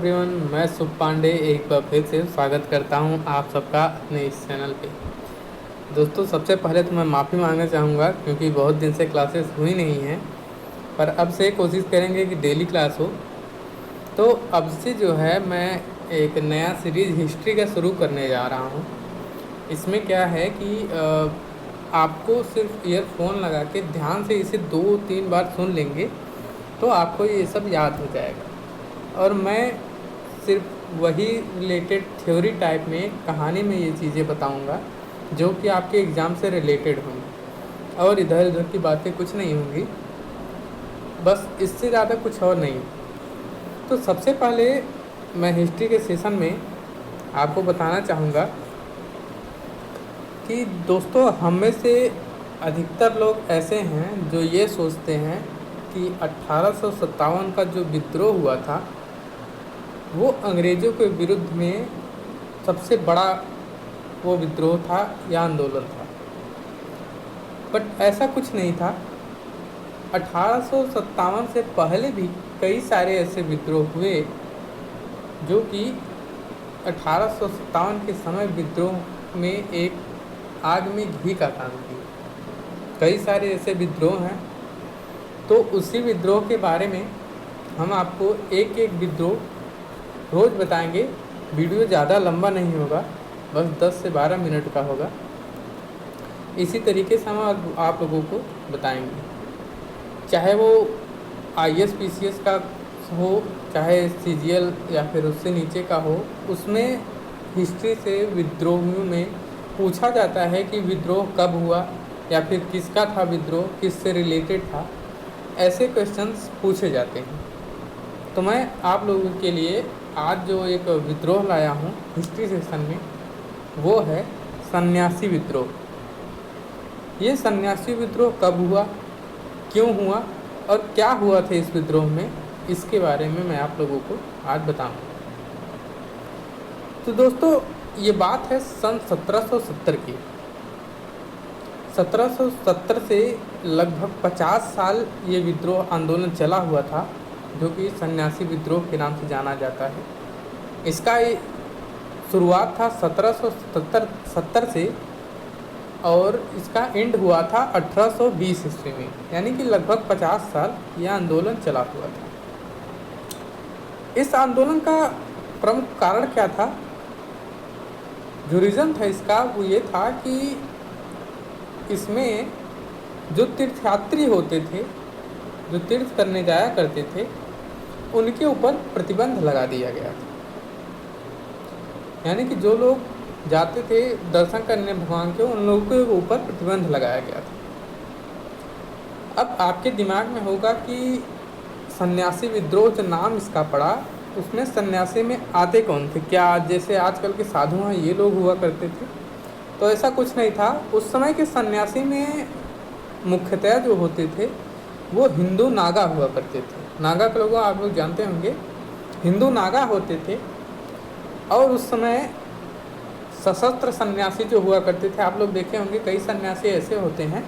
Everyone, मैं शुभ पांडे एक बार फिर से स्वागत करता हूं आप सबका अपने इस चैनल पे। दोस्तों, सबसे पहले तो मैं माफ़ी मांगना चाहूँगा क्योंकि बहुत दिन से क्लासेस हुई नहीं हैं, पर अब से कोशिश करेंगे कि डेली क्लास हो। तो अब से जो है मैं एक नया सीरीज़ हिस्ट्री का शुरू करने जा रहा हूँ। इसमें क्या है कि आपको सिर्फ ईयरफोन लगा के ध्यान से इसे 2-3 बार सुन लेंगे तो आपको ये सब याद हो जाएगा। और मैं सिर्फ वही रिलेटेड थ्योरी टाइप में कहानी में ये चीज़ें बताऊंगा जो कि आपके एग्ज़ाम से रिलेटेड होंगी, और इधर उधर की बातें कुछ नहीं होंगी, बस इससे ज़्यादा कुछ और नहीं। तो सबसे पहले मैं हिस्ट्री के सेशन में आपको बताना चाहूँगा कि दोस्तों, हम में से अधिकतर लोग ऐसे हैं जो ये सोचते हैं कि 1857 का जो विद्रोह हुआ था वो अंग्रेज़ों के विरुद्ध में सबसे बड़ा वो विद्रोह था या आंदोलन था। बट ऐसा कुछ नहीं था। 1857 से पहले भी कई सारे ऐसे विद्रोह हुए जो कि 1857 के समय विद्रोह में एक आग में घी का काम किया। कई सारे ऐसे विद्रोह हैं, तो उसी विद्रोह के बारे में हम आपको एक एक विद्रोह रोज़ बताएंगे। वीडियो ज़्यादा लंबा नहीं होगा, बस 10 से 12 मिनट का होगा। इसी तरीके से हम आप लोगों को बताएंगे, चाहे वो IAS PCS का हो, चाहे CGL या फिर उससे नीचे का हो। उसमें हिस्ट्री से विद्रोहियों में पूछा जाता है कि विद्रोह कब हुआ या फिर किसका था विद्रोह, किससे रिलेटेड था। ऐसे क्वेश्चंस पूछे जाते हैं। तो मैं आप लोगों के लिए आज जो एक विद्रोह लाया हूँ हिस्ट्री सेक्शन में, वो है सन्यासी विद्रोह। ये सन्यासी विद्रोह कब हुआ, क्यों हुआ और क्या हुआ था इस विद्रोह में, इसके बारे में मैं आप लोगों को आज बताऊँगा। तो दोस्तों, ये बात है सन 1770 की। 1770 से लगभग 50 साल ये विद्रोह आंदोलन चला हुआ था, जो कि सन्यासी विद्रोह के नाम से जाना जाता है। इसका शुरुआत था 1770 से और इसका एंड हुआ था 1820 ईस्वी में, यानी कि लगभग 50 साल यह आंदोलन चला हुआ था। इस आंदोलन का प्रमुख कारण क्या था, जो रीज़न था इसका, वो ये था कि इसमें जो तीर्थयात्री होते थे, जो तीर्थ करने जाया करते थे, उनके ऊपर प्रतिबंध लगा दिया गया था। यानी कि जो लोग जाते थे दर्शन करने भगवान के, उन लोगों के ऊपर प्रतिबंध लगाया गया था। अब आपके दिमाग में होगा कि सन्यासी विद्रोह जो नाम इसका पड़ा, उसमें सन्यासी में आते कौन थे? क्या जैसे आजकल के साधु हैं ये लोग हुआ करते थे? तो ऐसा कुछ नहीं था। उस समय के सन्यासी में मुख्यतः जो होते थे वो हिंदू नागा हुआ करते थे। नागा के लोगों आप लोग जानते होंगे, हिंदू नागा होते थे। और उस समय सशस्त्र सन्यासी जो हुआ करते थे, आप लोग देखे होंगे कई सन्यासी ऐसे होते हैं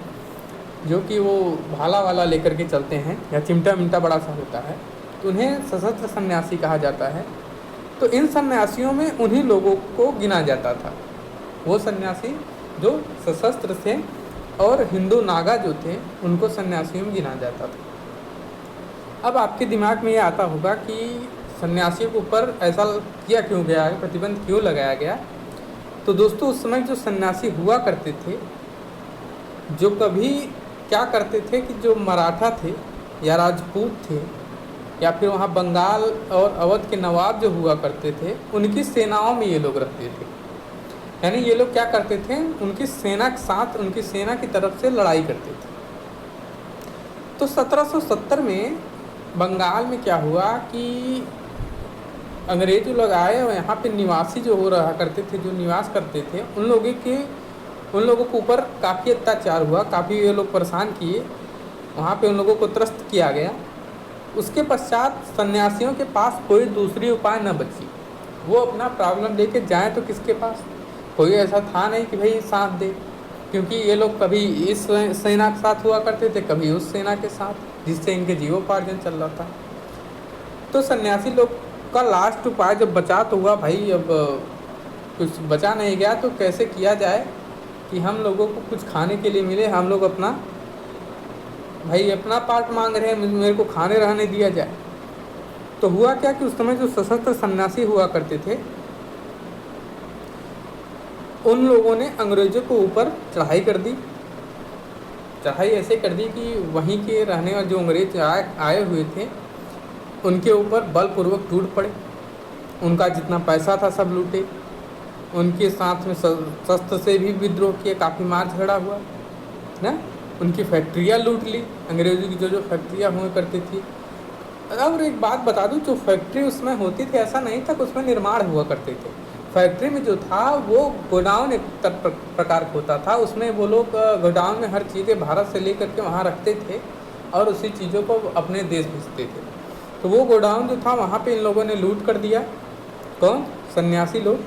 जो कि वो भाला वाला लेकर के चलते हैं या चिमटा मिमटा बड़ा सा होता है, तो उन्हें सशस्त्र सन्यासी कहा जाता है। तो इन सन्यासियों में उन्हीं लोगों को गिना जाता था, वो सन्यासी जो सशस्त्र थे, और हिंदू नागा जो थे उनको सन्यासियों में गिना जाता था। अब आपके दिमाग में ये आता होगा कि सन्यासियों के ऊपर ऐसा किया क्यों गया है, प्रतिबंध क्यों लगाया गया? तो दोस्तों, उस समय जो सन्यासी हुआ करते थे, जो कभी क्या करते थे कि जो मराठा थे या राजपूत थे या फिर वहाँ बंगाल और अवध के नवाब जो हुआ करते थे, उनकी सेनाओं में ये लोग रहते थे। यानी ये लोग क्या करते थे, उनकी सेना के साथ, उनकी सेना की तरफ से लड़ाई करते थे। तो 1770 में बंगाल में क्या हुआ कि अंग्रेज लोग आए और यहाँ पे निवासी जो हो रहा करते थे, जो निवास करते थे, उन लोगों के ऊपर काफ़ी अत्याचार हुआ, काफ़ी ये लोग परेशान किए, वहाँ पे उन लोगों को त्रस्त किया गया। उसके पश्चात सन्यासियों के पास कोई दूसरी उपाय न बची। वो अपना प्रॉब्लम लेके जाएँ तो किसके पास? कोई ऐसा था नहीं कि भाई साथ दे, क्योंकि ये लोग कभी इस सेना के साथ हुआ करते थे, कभी उस सेना के साथ, जिससे इनके जीवोपार्जन चल रहा था। तो सन्यासी लोग का लास्ट उपाय जब बचा तो हुआ भाई, अब कुछ बचा नहीं गया तो कैसे किया जाए कि हम लोगों को कुछ खाने के लिए मिले, हम लोग अपना भाई अपना पार्ट मांग रहे हैं, मेरे को खाने रहने दिया जाए। तो हुआ क्या कि उस समय जो सशस्त्र सन्यासी हुआ करते थे, उन लोगों ने अंग्रेजों को ऊपर चढ़ाई कर दी। चढ़ाई ऐसे कर दी कि वहीं के रहने वाले जो अंग्रेज आए हुए थे उनके ऊपर बलपूर्वक टूट पड़े, उनका जितना पैसा था सब लूटे, उनके साथ में शस्त्र से भी विद्रोह किए, काफ़ी मार झगड़ा हुआ ना, उनकी फैक्ट्रियाँ लूट ली, अंग्रेज़ों की जो फैक्ट्रियाँ हुआ करती थी। और एक बात बता दूं, जो फैक्ट्री उसमें होती थी ऐसा नहीं था कि उसमें निर्माण हुआ करते थे। फैक्ट्री में जो था वो गोडाउन एक प्रकार का होता था, उसमें वो लोग गोडाउन में हर चीज़ें भारत से लेकर के वहाँ रखते थे और उसी चीज़ों को अपने देश भेजते थे। तो वो गोडाउन जो था वहाँ पे इन लोगों ने लूट कर दिया, कौन, सन्यासी लोग।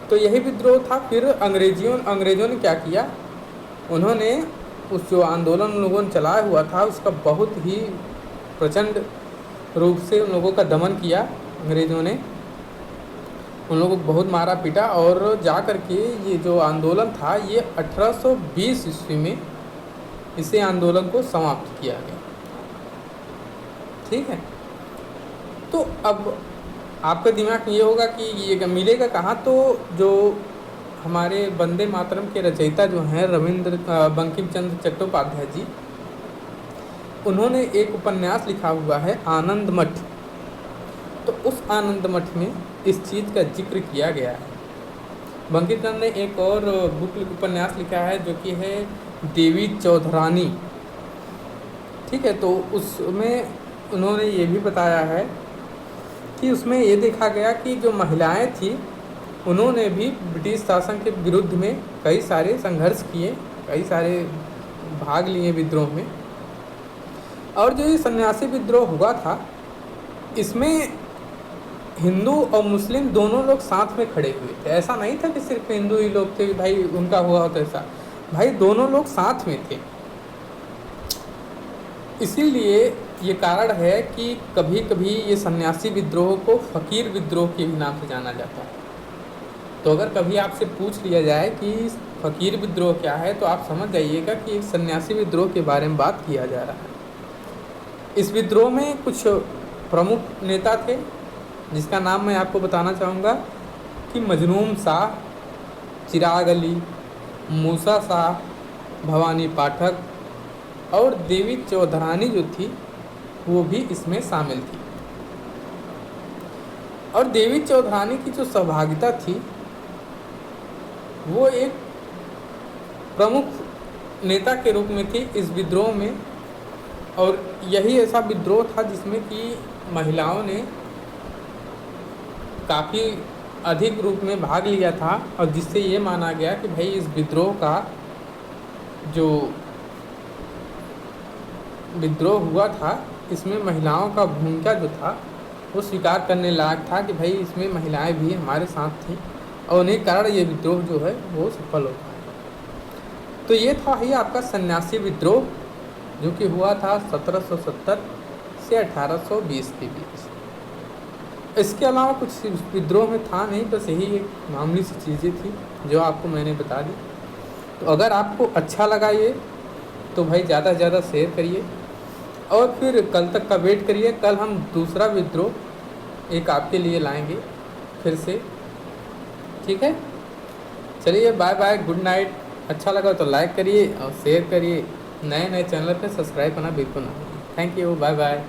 तो यही विद्रोह था। फिर अंग्रेज़ों ने क्या किया, उन्होंने उस जो आंदोलन उन लोगों ने चलाया हुआ था उसका बहुत ही प्रचंड रूप से उन लोगों का दमन किया अंग्रेज़ों ने, उन लोगों को बहुत मारा पीटा और जा कर के ये जो आंदोलन था ये 1820 ईस्वी में इसे आंदोलन को समाप्त किया गया। ठीक है, तो अब आपका दिमाग में ये होगा कि ये मिलेगा कहाँ, तो जो हमारे वंदे मातरम के रचयिता जो हैं बंकिम चंद्र चट्टोपाध्याय जी, उन्होंने एक उपन्यास लिखा हुआ है आनंद मठ। तो उस आनंद मठ में इस चीज़ का जिक्र किया गया है। बंकिम चंद्र ने एक और उपन्यास लिखा है जो कि है देवी चौधरानी। ठीक है, तो उसमें उन्होंने ये भी बताया है कि उसमें ये देखा गया कि जो महिलाएं थी उन्होंने भी ब्रिटिश शासन के विरुद्ध में कई सारे संघर्ष किए, कई सारे भाग लिए विद्रोह में। और जो ये सन्यासी विद्रोह हुआ था इसमें हिंदू और मुस्लिम दोनों लोग साथ में खड़े हुए थे। ऐसा नहीं था कि सिर्फ हिंदू ही लोग थे भाई उनका हुआ होता, ऐसा भाई दोनों लोग साथ में थे। इसीलिए ये कारण है कि कभी कभी ये सन्यासी विद्रोह को फ़कीर विद्रोह के भी नाम से जाना जाता है। तो अगर कभी आपसे पूछ लिया जाए कि फ़कीर विद्रोह क्या है तो आप समझ जाइएगा कि एक सन्यासी विद्रोह के बारे में बात किया जा रहा है। इस विद्रोह में कुछ प्रमुख नेता थे जिसका नाम मैं आपको बताना चाहूँगा कि मजनून शाह, चिराग अली, मूसा शाह, भवानी पाठक और देवी चौधरानी जो थी वो भी इसमें शामिल थी। और देवी चौधरानी की जो सहभागिता थी वो एक प्रमुख नेता के रूप में थी इस विद्रोह में। और यही ऐसा विद्रोह था जिसमें कि महिलाओं ने काफ़ी अधिक रूप में भाग लिया था और जिससे ये माना गया कि भाई इस विद्रोह का जो विद्रोह हुआ था इसमें महिलाओं का भूमिका जो था वो स्वीकार करने लायक था कि भाई इसमें महिलाएं भी हमारे साथ थी और उन्हीं कारण ये विद्रोह जो है वो सफल होता है। तो ये था ही आपका सन्यासी विद्रोह जो कि हुआ था 1770 से 1820 के बीच। इसके अलावा कुछ विद्रोह में था नहीं, बस यही एक मामूली सी चीज़ें थी जो आपको मैंने बता दी। तो अगर आपको अच्छा लगा ये तो भाई ज़्यादा से ज़्यादा शेयर करिए और फिर कल तक का वेट करिए। कल हम दूसरा विद्रोह एक आपके लिए लाएंगे फिर से। ठीक है, चलिए बाय बाय, गुड नाइट। अच्छा लगा तो लाइक करिए और शेयर करिए। नए चैनल पे सब्सक्राइब करना बिल्कुल ना भूलिए। Thank you, bye bye.